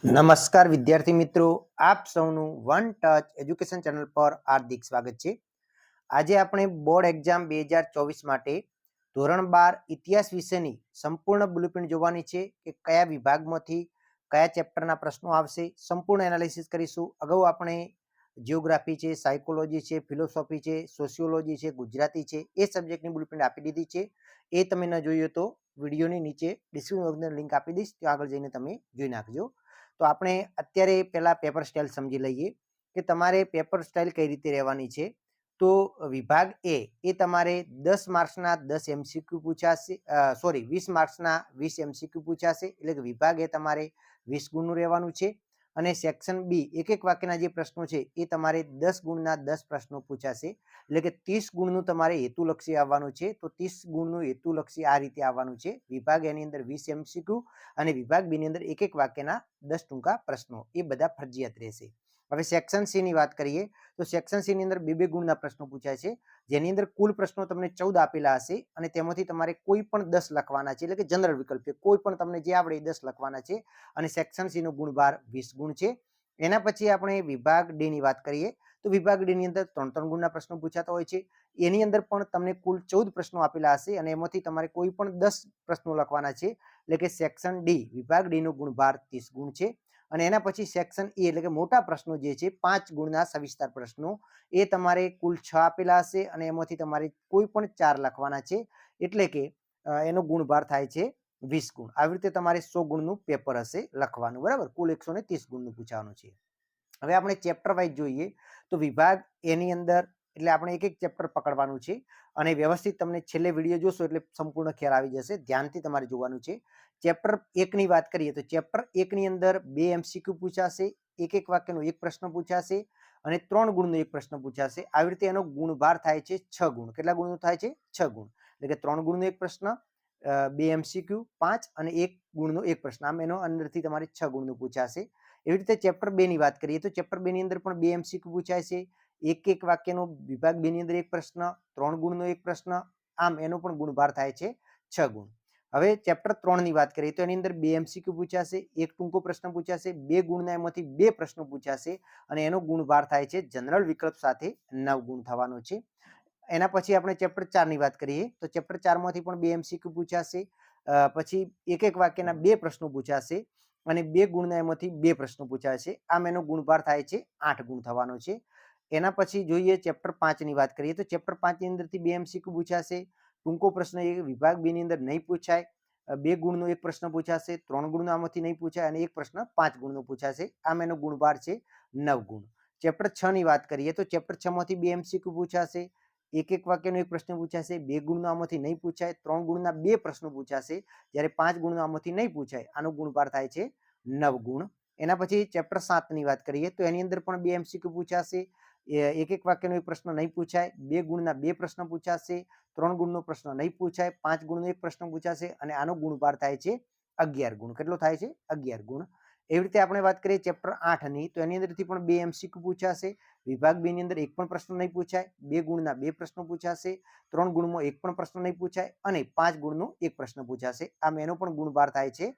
નમસ્કાર વિદ્યાર્થી મિત્રો, આપ સૌનું વન ટચ એજ્યુકેશન ચેનલ પર હાર્દિક સ્વાગત છે। આજે આપણે બોર્ડ એક્ઝામ 2024 માટે ધોરણ 12 ઇતિહાસ વિશેની સંપૂર્ણ બ્લુપ્રિન્ટ જોવાની છે કે કયા વિભાગમાંથી કયા ચેપ્ટરના પ્રશ્નો આવશે, સંપૂર્ણ એનાલિસિસ કરીશું। અગાઉ આપણે જિયોગ્રાફી છે, સાયકોલોજી છે, ફિલોસોફી છે, સોશિયોલોજી છે, ગુજરાતી છે, એ સબ્જેક્ટની બ્લુપ્રિન્ટ આપી દીધી છે। એ તમે ન જોયું તો વિડીયોની નીચે ડિસ્ક્રિપ્શન લિંક આપી દઈશ, ત્યાં આગળ જઈને તમે જોઈ નાખજો। તો આપણે અત્યારે પહેલા પેપર સ્ટાઇલ સમજી લઈએ કે તમારે પેપર સ્ટાઇલ કઈ રીતે રહેવાની છે। તો વિભાગ એ તમારે 10 માર્ક્સના 10 એમસીક્યુ પૂછાશે, સોરી 20 માર્ક્સના 20 એમસીક્યુ પૂછાશે, એટલે કે વિભાગ એ તમારે 20 ગુણનું રહેવાનું છે। અને સેક્શન બી એક એક વાક્યના જે પ્રશ્નો છે એ તમારે 10 ગુણના 10 પ્રશ્નો પૂછાશે, એટલે કે 30 ગુણનું તમારે હેતુલક્ષી આવવાનું છે। તો 30 ગુણનું હેતુલક્ષી આ રીતે આવવાનું છે। વિભાગ એની અંદર 20 એમસીક્યુ અને વિભાગ બી ની અંદર એક એક વાક્યના 10 ટૂંકા પ્રશ્નો, એ બધા ફરજિયાત રહેશે। હવે સેક્શન સી ની વાત કરીએ તો સેક્શન સી ની અંદર 2 ગુણના પ્રશ્નો પૂછાય છે, જેની અંદર કુલ પ્રશ્નો તમને 14 આપેલા હશે અને તેમાંથી તમારે કોઈ પણ 10 લખવાના છે, એટલે કે જનરલ વિકલ્પ છે, કોઈ પણ તમને જે આવડે એ 10 લખવાના છે। અને સેક્શન સી નો ગુણભાર 20 ગુણ છે। એના પછી આપણે વિભાગ ડી ની વાત કરીએ તો વિભાગ ડી ની અંદર 3 ગુણના પ્રશ્નો પૂછાતા હોય છે। એની અંદર પણ તમને કુલ 14 પ્રશ્નો આપેલા હશે અને એમાંથી તમારે કોઈ પણ 10 પ્રશ્નો લખવાના છે, એટલે કે સેક્શન ડી વિભાગ ડી નો ગુણભાર 30 ગુણ છે। અને એના પછી સેક્શન એ એટલે કે મોટા પ્રશ્નો જે છે 5 ગુણના સવિસ્તાર પ્રશ્નો, એ તમારે કુલ 6 આપેલા હશે અને એમાંથી તમારે કોઈ પણ 4 લખવાના છે, એટલે કે એનો ગુણભાર થાય છે 20 ગુણ। આવી રીતે તમારે 100 ગુણનું પેપર હશે લખવાનું, બરાબર। કુલ 130 ગુણનું પૂછવાનું છે। હવે આપણે ચેપ્ટર વાઇઝ જોઈએ તો વિભાગ એની અંદર એટલે આપણે એક એક ચેપ્ટર પકડવાનું છે અને વ્યવસ્થિત તમને છેલ્લે વિડીયો જોશો એટલે સંપૂર્ણ ખ્યાલ આવી જશે, ધ્યાનથી તમારે જોવાનું છે। ચેપ્ટર 1 ની વાત કરીએ તો ચેપ્ટર 1 ની અંદર 2 એમસીક્યુ પૂછાશે, એક એક વાક્યનો એક પ્રશ્ન પૂછાશે અને 3 ગુણનો એક પ્રશ્ન પૂછાશે। આવી રીતે એનો ગુણભાર થાય છે 6 ગુણ। કેટલા ગુણનો થાય છે? 6 ગુણ, એટલે કે 3 ગુણનો એક પ્રશ્ન, 2 એમસીક્યુ 5 અને 1 ગુણનો એક પ્રશ્ન, આમ એનો અંદરથી તમારે 6 ગુણનું પૂછાશે। એવી રીતે ચેપ્ટર 2 ની વાત કરીએ તો ચેપ્ટર 2 ની અંદર પણ 2 એમસીક્યુ પૂછાય છે, એક એક વાક્યનો વિભાગ 2 ની અંદર એક પ્રશ્ન, 3 ગુણનો એક પ્રશ્ન, આમ એનો પણ ગુણભાર થાય છે 6 ગુણ। હવે ચેપ્ટર 3 ની વાત કરીએ તો એની અંદર 2 એમસીક્યુ પૂછાશે, એક ટૂંકો પ્રશ્ન પૂછાશે, 2 ગુણના એમાંથી 2 પ્રશ્નો પૂછાશે અને એનો ગુણભાર થાય છે જનરલ વિકલ્પ સાથે 9 ગુણ થવાનો છે। એના પછી આપણે ચેપ્ટર 4 ની વાત કરીએ તો ચેપ્ટર 4 માંથી પણ 2 એમસીક્યુ પૂછાશે, પછી એક એક વાક્યના 2 પ્રશ્નો પૂછાશે અને 2 ગુણના એમાંથી 2 પ્રશ્નો પૂછાશે, આમ એનો ગુણભાર થાય છે 8 ગુણ થવાનો છે। એના પછી જોઈએ ચેપ્ટર 5 ની વાત કરીએ તો ચેપ્ટર 5 ની અંદરથી 2 એમસીક્યુ પૂછાશે, ટૂંકો પ્રશ્ન એ વિભાગ 2 ની અંદર નહીં પૂછાય, 2 ગુણનો એક પ્રશ્ન પૂછાશે, 3 ગુણનો આમાંથી નહીં પૂછાય અને એક પ્રશ્ન 5 ગુણનો પૂછાશે, આમ એનો ગુણભાર છે 9 ગુણ। ચેપ્ટર 6 ની વાત કરીએ તો ચેપ્ટર 6 માંથી 2 એમસીક્યુ પૂછાશે, એક એક વાક્યનો એક પ્રશ્ન પૂછાશે, 2 ગુણનો આમાંથી નહીં પૂછાય, 3 ગુણના 2 પ્રશ્નો પૂછાશે, જ્યારે 5 ગુણનો આમાંથી નહીં પૂછાય, આનો ગુણભાર થાય છે 9 ગુણ। એના પછી ચેપ્ટર 7 ની વાત કરીએ તો એની અંદર પણ 2 એમસીક્યુ પૂછાશે, એક એક વાક્યનો એક પ્રશ્ન નહીં પૂછાય, 2 ગુણના 2 પ્રશ્ન પૂછાશે, 3 ગુણનો પ્રશ્ન નહીં પૂછાય, 5 ગુણનો એક પ્રશ્ન પૂછાશે અને આનો ગુણભાર થાય છે 11 ગુણ। કેટલો થાય છે? 11 ગુણ। એવી રીતે આપણે વાત કરીએ ચેપ્ટર 8 ની તો એની અંદરથી પણ 2 એમસીક્યુ પૂછાશે, વિભાગ 2 ની અંદર એક પણ પ્રશ્ન નહીં પૂછાય, 2 ગુણના 2 પ્રશ્નો પૂછાશે, 3 ગુણમાં એક પણ પ્રશ્ન નહીં પૂછાય અને 5 ગુણનો એક પ્રશ્ન પૂછાશે, આમ એનો પણ ગુણભાર થાય છે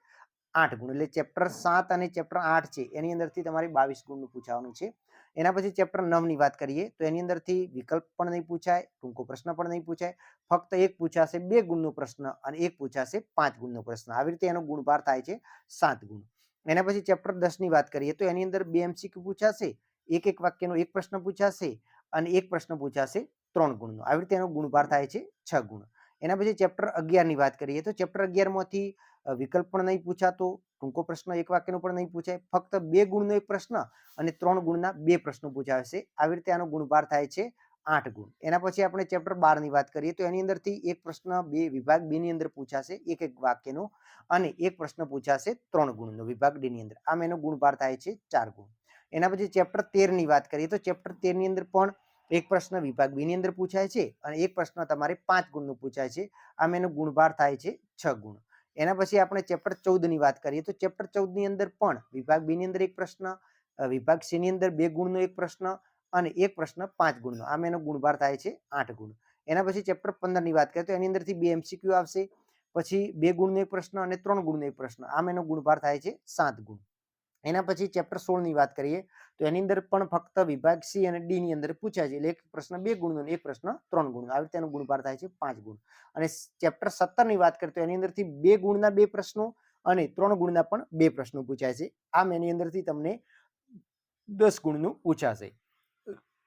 8 ગુણ। એટલે ચેપ્ટર 7 અને ચેપ્ટર 8 છે એની અંદરથી તમારે 22 ગુણનું પૂછવાનું છે। એના પછી ચેપ્ટર 9 ની વાત કરીએ તો એની અંદરથી વિકલ્પ પણ નહીં પૂછાય, ટૂંકો પ્રશ્ન પણ નહીં પૂછાય, ફક્ત એક પૂછાશે 2 ગુણનો પ્રશ્ન અને એક પૂછાશે 5 ગુણનો પ્રશ્ન, આવી રીતે એનો ગુણભાર થાય છે 7 ગુણ। એના પછી ચેપ્ટર 10 ની વાત કરીએ તો એની અંદર 2 એમસીક્યુ પૂછાશે, એક એક વાક્યનો એક પ્રશ્ન પૂછાશે અને એક પ્રશ્ન પૂછાશે 3 ગુણનો, આવી રીતે એનો ગુણભાર થાય છે 6 ગુણ। એના પછી ચેપ્ટર 11 ની વાત કરીએ તો ચેપ્ટર 11 માંથી વિકલ્પ પણ નહીં પૂછાતો, ટૂંકો પ્રશ્ન એક વાક્યનો પણ નહીં પૂછાય, ફક્ત 2 ગુણનો એક પ્રશ્ન અને 3 ગુણના 2 પ્રશ્નો પૂછાશે, આવી રીતે આનો ગુણભાર થાય છે 8 ગુણ। એના પછી આપણે ચેપ્ટર 12 ની વાત કરીએ તો એની અંદરથી એક પ્રશ્ન વિભાગ 2 ની અંદર પૂછાશે, એક એક વાક્યનો અને એક પ્રશ્ન પૂછાશે 3 ગુણનો વિભાગ ડી ની અંદર, આમ એનો ગુણભાર થાય છે 4 ગુણ। એના પછી ચેપ્ટર 13 ની વાત કરીએ તો ચેપ્ટર 13 ની અંદર પણ એક પ્રશ્ન વિભાગ 2 ની અંદર પૂછાય છે અને એક પ્રશ્ન તમારે 5 ગુણનો પૂછાય છે, આમ એનો ગુણભાર થાય છે 6 ગુણ। એના પછી આપણે ચેપ્ટર 14 ની વાત કરીએ તો ચેપ્ટર 14 ની અંદર પણ વિભાગ 2 ની અંદર એક પ્રશ્ન, વિભાગ સી ની અંદર 2 ગુણનો એક પ્રશ્ન અને એક પ્રશ્ન 5 ગુણનો, આમ એનો ગુણભાર થાય છે 8 ગુણ। એના પછી ચેપ્ટર 15 ની વાત કરીએ તો એની અંદરથી 2 એમસીક્યુ આવશે, પછી 2 ગુણનો એક પ્રશ્ન અને 3 ગુણનો એક પ્રશ્ન, આમ એનો ગુણભાર થાય છે 7 ગુણ। એના પછી ચેપ્ટર 16 ની વાત કરીએ તો એની અંદર પણ ફક્ત વિભાગ સી અને ડી ની અંદર પૂછાય છે, એટલે એક પ્રશ્ન 2 ગુણનો અને એક પ્રશ્ન 3 ગુણનો, આવી રીતે એનો ગુણભાર થાય છે 5 ગુણ. અને ચેપ્ટર 17 ની વાત કરીએ તો એની અંદરથી 2 ગુણના 2 પ્રશ્નો અને 3 ગુણના પણ 2 પ્રશ્નો પૂછાય છે. આમ એની અંદરથી તમને 10 ગુણનું પૂછાશે.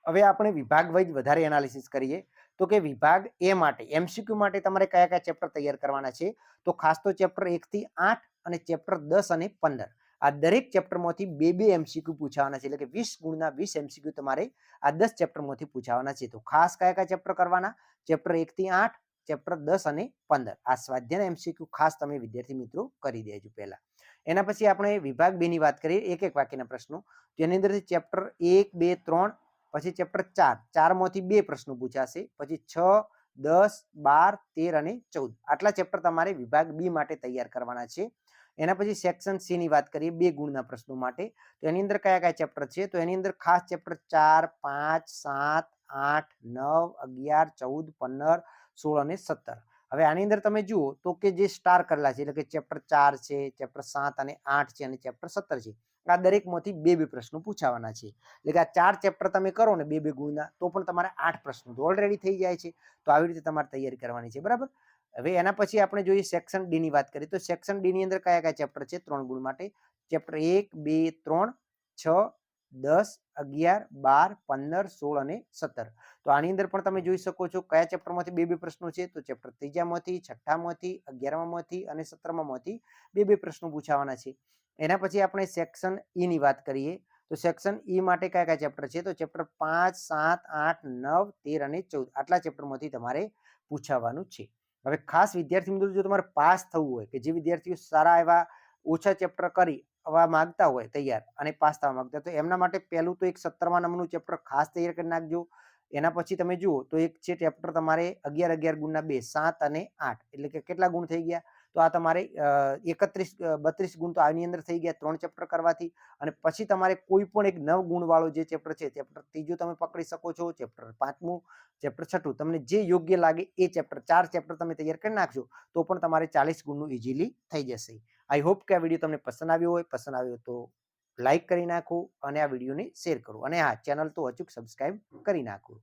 હવે આપણે વિભાગ વાઇઝ વધારે એનાલિસિસ કરીએ તો કે વિભાગ એ માટે એમસીક્યુ માટે તમારે કયા કયા ચેપ્ટર તૈયાર કરવાના છે, તો ખાસ તો ચેપ્ટર 1 થી 8 અને ચેપ્ટર 10 અને 15 આ દરેક ચેપ્ટરમાંથી 2 એમસીક્યુ પૂછાવાના છે, એટલે કે 20 ગુણના 20 એમસીક્યુ તમારે આ 10 ચેપ્ટરમાંથી પૂછાવાના છે. તો ખાસ કયા કયા ચેપ્ટર કરવાના, ચેપ્ટર 1 થી 8, ચેપ્ટર 10 અને 15 આ સ્વાધ્યાયના એમસીક્યુ ખાસ તમે વિદ્યાર્થી મિત્રો કરી દેજો પહેલા. એના પછી આપણે વિભાગ 2 ની વાત કરીએ, એક એક વાક્યના પ્રશ્નો. તો એની અંદરથી ચેપ્ટર 1, 2, 3 પછી ચેપ્ટર 4 માંથી 2 પ્રશ્નો પૂછાશે, પછી 6, 10, 12, 13 અને 14 આટલા ચેપ્ટર તમારે વિભાગ બી માટે તૈયાર કરવાના છે. એના પછી સેક્શન સી ની વાત કરીએ 2 ગુણના પ્રશ્નો માટે, તો એની અંદર કયા કયા ચેપ્ટર છે, તો એની અંદર ખાસ ચેપ્ટર 4, 5, 7, 8, 9, 11, 14, 15, 16 અને 17. હવે આની અંદર તમે જુઓ તો કે જે સ્ટાર કરેલા છે, એટલે કે ચેપ્ટર 4 છે, ચેપ્ટર 7 અને 8 છે અને ચેપ્ટર 17 છે, આ દરેકમાંથી 2 પ્રશ્નો પૂછાવાના છે. એટલે કે આ 4 ચેપ્ટર તમે કરો ને 2 ગુણના તો પણ તમારે 8 પ્રશ્નો તો ઓલરેડી થઈ જાય છે. તો આવી રીતે તમારે તૈયારી કરવાની છે, બરાબર. હવે એના પછી આપણે જોઈએ સેક્શન ડી ની વાત કરીએ તો સેક્શન ડી ની અંદર કયા કયા ચેપ્ટર છે 3 ગુણ માટે, ચેપ્ટર 1, 2, 3, 6, 10, 11, 12, 15, 16 અને 17. તો આની અંદર પણ તમે જોઈ શકો છો કયા ચેપ્ટરમાંથી 2 પ્રશ્નો છે, તો ચેપ્ટર 3માંથી, 6માંથી, 11માંથી અને 17માંથી 2 પ્રશ્નો પૂછાવાના છે. એના પછી આપણે સેક્શન ઈ ની વાત કરીએ તો સેક્શન ઈ માટે કયા કયા ચેપ્ટર છે, તો ચેપ્ટર 5, 7, 8, 9, 13 અને 14 આટલા ચેપ્ટરમાંથી તમારે પૂછાવાનું છે. હવે ખાસ વિદ્યાર્થી મિત્રો જો તમારે પાસ થવું હોય, કે જે વિદ્યાર્થીઓ સારા એવા ઓછા ચેપ્ટર કરી માંગતા હોય તૈયાર અને પાસ થવા માંગતા, તો એમના માટે પહેલું તો એક 17મા નંબરનું ચેપ્ટર ખાસ તૈયાર કરી નાખજો. એના પછી તમે જુઓ તો એક છે ચેપ્ટર તમારે 11 ગુણના 2, 7 અને 8 એટલે કે કેટલા ગુણ થઈ ગયા, તો આ તમારે 32 ગુણ તો આની અંદર થઈ ગયા 3 ચેપ્ટર કરવાથી. અને પછી તમારે કોઈ પણ એક 9 ગુણ વાળો જે ચેપ્ટર છે, ચેપ્ટર 3 તમે પકડી શકો છો, ચેપ્ટર 5, ચેપ્ટર 6, તમને જે યોગ્ય લાગે એ ચેપ્ટર 4 ચેપ્ટર તમે તૈયાર કરી નાખજો તો પણ તમારે 40 ગુણનું ઇઝીલી થઈ જશે. આઈ હોપ કે આ વિડીયો તમને પસંદ આવ્યો હોય, પસંદ આવ્યો તો લાઈક કરી નાખો અને આ વિડીયોને શેર કરો, અને હા ચેનલ તો અચૂક સબસ્ક્રાઇબ કરી નાખો.